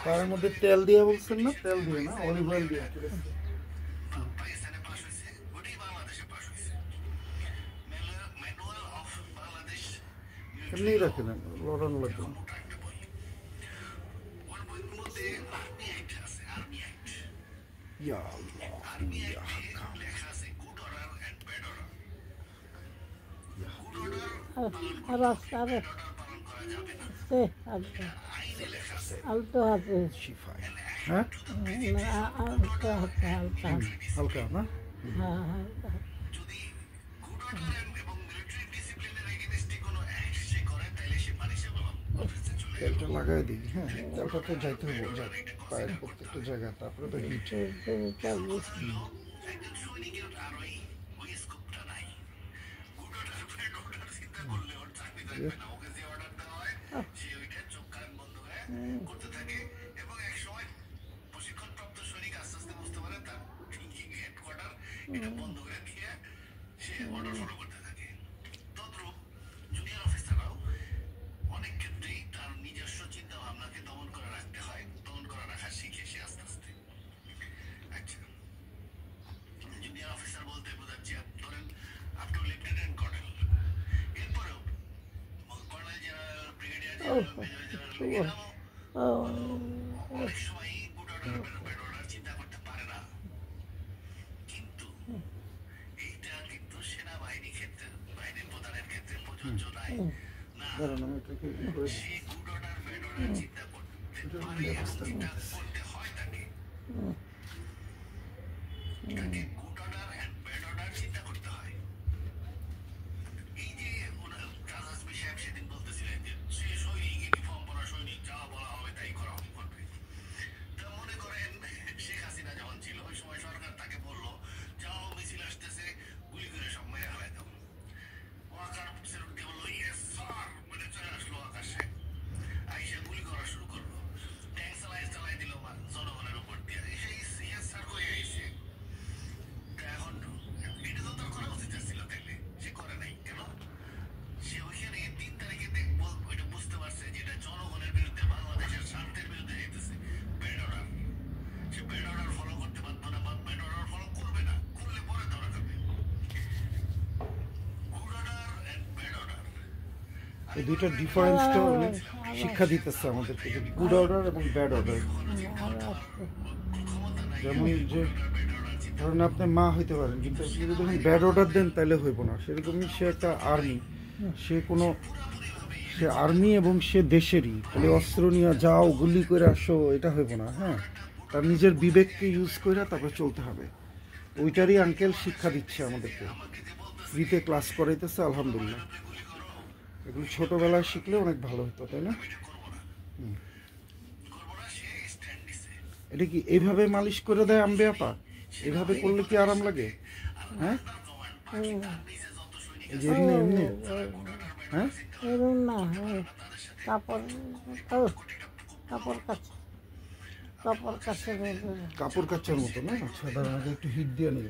তার মধ্যে তেল দিয়ে বলছেন না? তেল দিয়ে না, অলিভ অয়েল দিয়ে। এমনি রাখেন, লড়ানো লাগবে না। ইয়া আল্লাহ, ইয়া হাক্কাম। আলতো হাতে শিফায়। হ্যাঁ আলতো হাতে হালকা হালকা না? হ্যাঁ হালকা তেলটা লাগাই দিই। হ্যাঁ, তেলটা তো যাইতে হবে পায়ের প্রত্যেকটা জায়গায়, তারপরে তো হিট। দাঁড়ান, আমি এটাকে করে ব্যবস্থা নিতেছি। এই দুইটার ডিফারেন্সটা শিক্ষা দিতেছে আমাদেরকে, গুড অর্ডার এবং ব্যাড অর্ডার। যেমন যে ধরেন আপনি মা হইতে পারেন, কিন্তু আপনি যদি যখন ব্যাড অর্ডার দেন তাহলে হইব না। সেরকমই সে একটা আর্মি, সে আর্মি এবং সে দেশেরই, খালি অস্ত্র নিয়ে যাও গুলি করে আসো এটা হইব না। হ্যাঁ, তার নিজের বিবেককে ইউজ করে তারপর চলতে হবে। ওইটারই আঙ্কেল শিক্ষা দিচ্ছে আমাদেরকে, ফ্রিতে ক্লাস করাইতেছে, আলহামদুলিল্লাহ। এগুলো ছোটোবেলায় শিখলে অনেক ভালো হতো, তাই না? এটা কি এইভাবে মালিশ করে দেয় আম্বে আপা? এইভাবে করলে কি আরাম লাগে? হ্যাঁ, এমনি এমনি। হ্যাঁ, না কাপড় কাপড় কাচার মতো না? আচ্ছা, দাঁড়ান আগে একটু হিট দিয়ে নিই।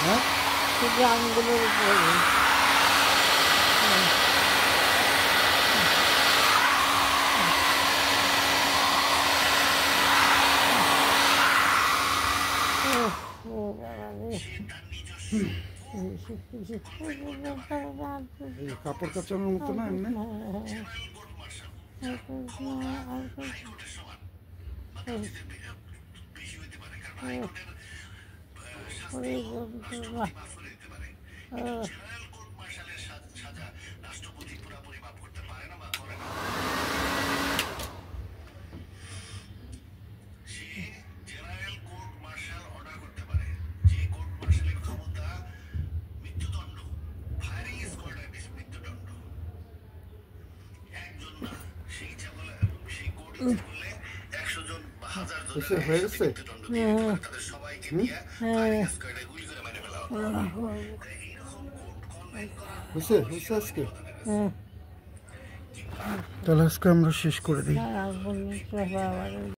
হ্যাঁ, শুধু আঙ্গুলের উপরে এই কাপড় কাচানোর মতো না এমনি? হয়ে গেছে? হয়েছে আজকে? তাহলে আজকে আমরা শেষ করে দিই।